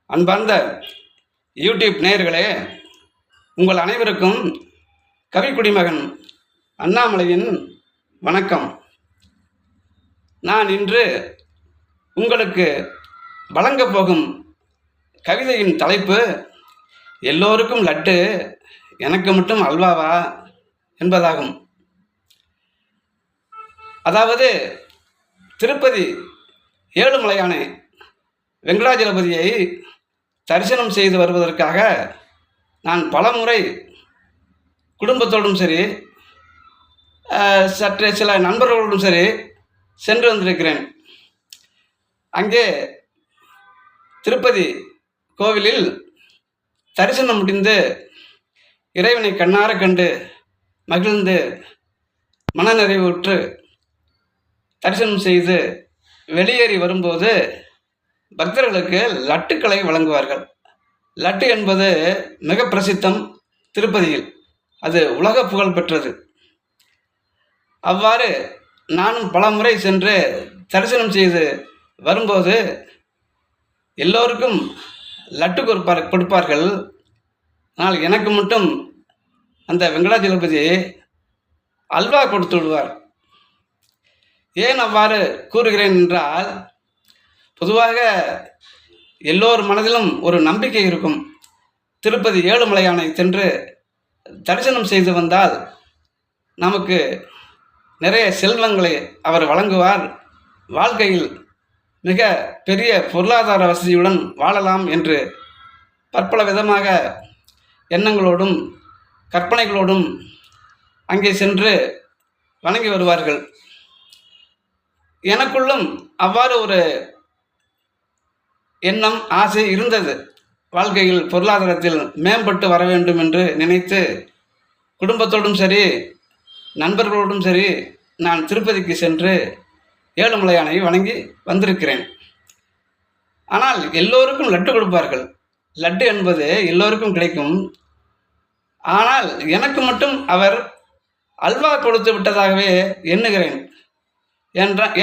அன்பார்ந்த யூடியூப் நேயர்களே, உங்கள் அனைவருக்கும் கவிக்குடிமகன் அண்ணாமலையின் வணக்கம். நான் இன்று உங்களுக்கு வழங்கப் போகும் கவிதையின் தலைப்பு எல்லோருக்கும் லட்டு, எனக்கு மட்டும் அல்வாவா என்பதாகும். அதாவது, திருப்பதி ஏழுமலையானை வெங்கடாஜலபதியை தரிசனம் செய்து வருவதற்காக நான் பலமுறை குடும்பத்தோடும் சரி, சற்று சில நண்பர்களோடும் சரி சென்று வந்திருக்கிறேன். அங்கே திருப்பதி கோவிலில் தரிசனம் முடிந்து இறைவனை கண்ணார கண்டு மகிழ்ந்து மனநிறைவுற்று தரிசனம் செய்து வெளியேறி வரும்போது பக்தர்களுக்கு லட்டுக்களை வழங்குவார்கள். லட்டு என்பது மிக பிரசித்தம் திருப்பதியில், அது உலக புகழ் பெற்றது. அவ்வாறு நானும் பல முறை சென்று தரிசனம் செய்து வரும்போது எல்லோருக்கும் லட்டு கொடுப்பார்கள். ஆனால் எனக்கு மட்டும் அந்த வெங்கடாஜலபதி அல்வா கொடுத்து விடுவார். ஏன் அவ்வாறு கூறுகிறேன் என்றால், பொதுவாக எல்லோர் மனதிலும் ஒரு நம்பிக்கை இருக்கும். திருப்பதி ஏழுமலையானை சென்று தரிசனம் செய்து வந்தால் நமக்கு நிறைய செல்வங்களை அவர் வழங்குவார், வாழ்க்கையில் மிக பெரிய பொருளாதார வசதியுடன் வாழலாம் என்று பற்பல விதமாக எண்ணங்களோடும் கற்பனைகளோடும் அங்கே சென்று வணங்கி வருவார்கள். எனக்குள்ளும் அவ்வாறு ஒரு எண்ணம், ஆசை இருந்தது. வாழ்க்கையில் பொருளாதாரத்தில் மேம்பட்டு வர வேண்டும் என்று நினைத்து குடும்பத்தோடும் சரி நண்பர்களோடும் சரி நான் திருப்பதிக்கு சென்று ஏழுமலையானை வணங்கி வந்திருக்கிறேன். ஆனால் எல்லோருக்கும் லட்டு கொடுப்பார்கள். லட்டு என்பது எல்லோருக்கும் கிடைக்கும். ஆனால் எனக்கு மட்டும் அவர் அல்வா கொடுத்து விட்டதாகவே எண்ணுகிறேன்.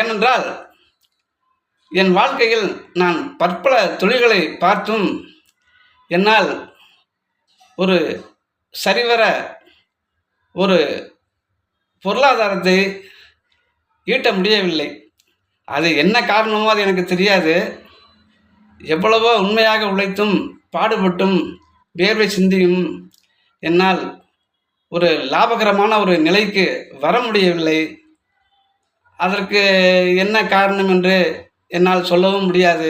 ஏனென்றால் என் வாழ்க்கையில் நான் பற்பல தொழில்களை பார்த்தும் என்னால் ஒரு சரிவர ஒரு பொருளாதாரத்தை ஈட்ட முடியவில்லை. அது என்ன காரணமோ அது எனக்கு தெரியாது. எவ்வளவோ உண்மையாக உழைத்தும் பாடுபட்டும் வேர்வை சிந்தியும் என்னால் ஒரு லாபகரமான ஒரு நிலைக்கு வர முடியவில்லை. அதற்கு என்ன காரணம் என்று என்னால் சொல்லவும் முடியாது.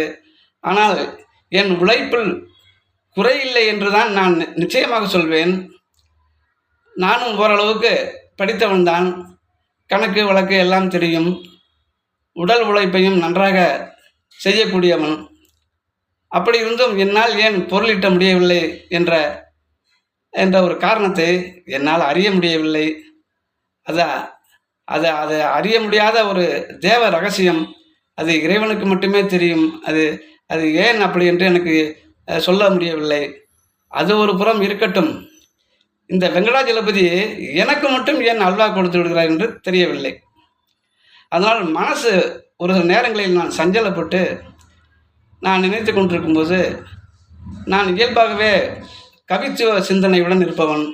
ஆனால் என் உழைப்பில் குறையில்லை என்று தான் நான் நிச்சயமாக சொல்வேன். நானும் ஓரளவுக்கு படித்தவன்தான், கணக்கு வழக்கு எல்லாம் தெரியும், உடல் உழைப்பையும் நன்றாக செய்யக்கூடியவன். அப்படி இருந்தும் என்னால் ஏன் பொருளீட்ட முடியவில்லை என்ற ஒரு காரணத்தை என்னால் அறிய முடியவில்லை. அது அறிய முடியாத ஒரு தேவ ரகசியம். அது இறைவனுக்கு மட்டுமே தெரியும். அது ஏன் அப்படி என்று எனக்கு சொல்ல முடியவில்லை. அது ஒரு புறம் இருக்கட்டும். இந்த வெங்கடாஜலபதி எனக்கு மட்டும் ஏன் அல்வா கொடுத்து விடுகிறார் என்று தெரியவில்லை. அதனால் மனசு ஒரு நேரங்களில் நான் சஞ்சலப்பட்டு நான் நினைத்து கொண்டிருக்கும்போது, நான் இயல்பாகவே கவித்துவ சிந்தனையுடன் இருப்பவன்.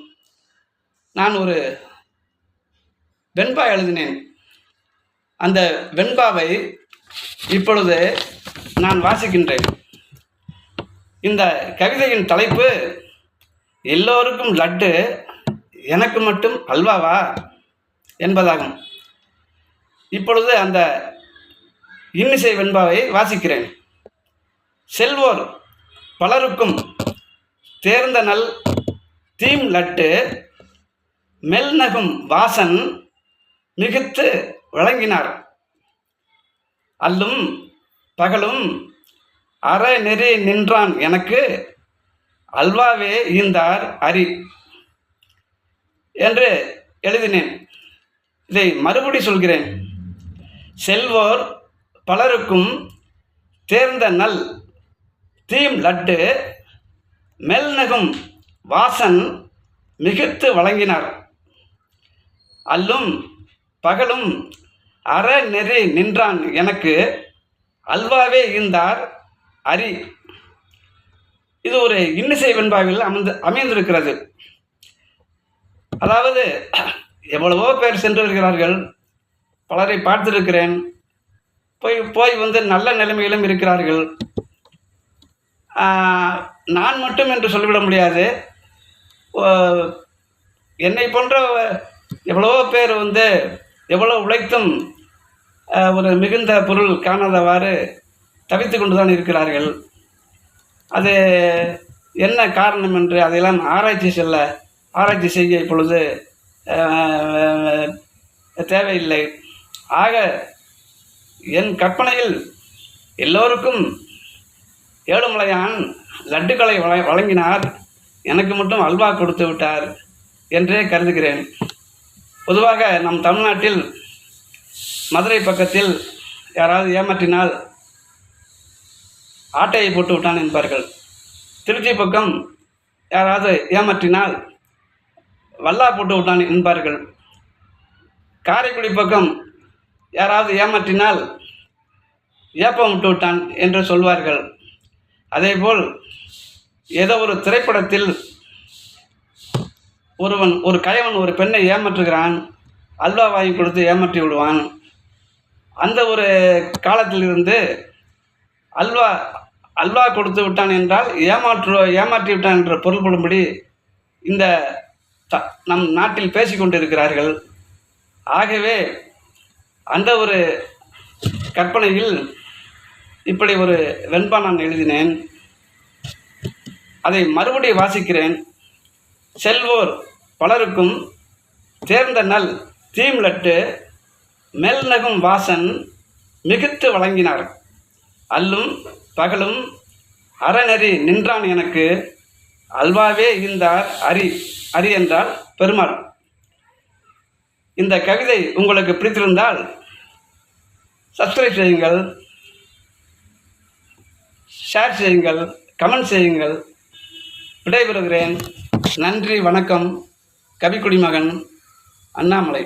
நான் ஒரு வெண்பா எழுதினேன். அந்த வெண்பாவை இப்பொழுது நான் வாசிக்கின்றேன். இந்த கவிதையின் தலைப்பு எல்லோருக்கும் லட்டு, எனக்கு மட்டும் அல்வாவா என்பதாகும். இப்பொழுது அந்த இன்னிசை வெண்பாவை வாசிக்கிறேன். செல்வோர் பலருக்கும் தேர்ந்த நல் தீம் லட்டு, மெல்நகும் வாசன் மிகுத்து வழங்கினார். அல்லும் பகலும் அறநெறி நின்றான் எனக்கு, அல்வாவே ஈந்தார் அரி என்று எழுதினேன். இதை மறுபடி சொல்கிறேன். செல்வோர் பலருக்கும் தேர்ந்த நல் தீம் லட்டு, மெல்நகும் வாசன் மிகுத்து வழங்கினார். அல்லும் பகலும் அறநெறி நின்றான் எனக்கு, அல்வாவே ஈந்தார் அரி. இது ஒரு இன்னிசை வெண்பாவில் அமைந்திருக்கிறது. அதாவது எவ்வளவோ பேர் சென்று வருகிறார்கள், பலரை பார்த்திருக்கிறேன், போய் வந்து நல்ல நிலைமையிலும் இருக்கிறார்கள். நான் மட்டும் என்று சொல்லிவிட முடியாது. என்னை போன்ற எவ்வளவோ பேர் வந்து எவ்வளோ உழைத்தும் ஒரு மிகுந்த பொருள் காணாதவாறு தவித்து கொண்டு தான் இருக்கிறார்கள். அது என்ன காரணம் என்று அதையெல்லாம் ஆராய்ச்சி செய்ய இப்பொழுது தேவையில்லை. ஆக என் கற்பனையில் எல்லோருக்கும் ஏழுமலையான் லட்டுக்களை வழங்கினார், எனக்கு மட்டும் அல்வா கொடுத்து விட்டார் என்றே கருதுகிறேன். பொதுவாக நம் தமிழ்நாட்டில் மதுரை பக்கத்தில் யாராவது ஏமாற்றினால் ஆட்டையை போட்டு விட்டான் என்பார்கள். திருச்சி பக்கம் யாராவது ஏமாற்றினால் வல்லா போட்டு விட்டான் என்பார்கள். காரைக்குடி பக்கம் யாராவது ஏமாற்றினால் ஏப்பம் விட்டு விட்டான் என்று சொல்வார்கள். அதேபோல் ஏதோ ஒரு திரைப்படத்தில் ஒரு கயவன் ஒரு பெண்ணை ஏமாற்றுகிறான், அல்வா வாங்கி கொடுத்து ஏமாற்றி விடுவான். அந்த ஒரு காலத்திலிருந்து அல்வா கொடுத்து விட்டான் என்றால் ஏமாற்றி விட்டான் என்ற பொருள்படும்படி இந்த நம் நாட்டில் பேசிக்கொண்டிருக்கிறார்கள். ஆகவே அந்த ஒரு கற்பனையில் இப்படி ஒரு வெண்பா நான் எழுதினேன். அதை மறுபடி வாசிக்கிறேன். செல்வோர் பலருக்கும் தேர்ந்த நல் தீம்லட்டு மெல்நகும் வாசன் மிகுத்து வழங்கினார். அல்லும் பகலும் அறநெறி நின்றான் எனக்கு, அல்வாவே ஈந்தார் அரி என்றால் பெருமாள். இந்த கவிதை உங்களுக்கு பிடித்திருந்தால் சப்ஸ்கிரைப் செய்யுங்கள், ஷேர் செய்யுங்கள், கமெண்ட் செய்யுங்கள். விடைபெறுகிறேன். நன்றி, வணக்கம். கவிக்குடிமகன், அண்ணாமலை.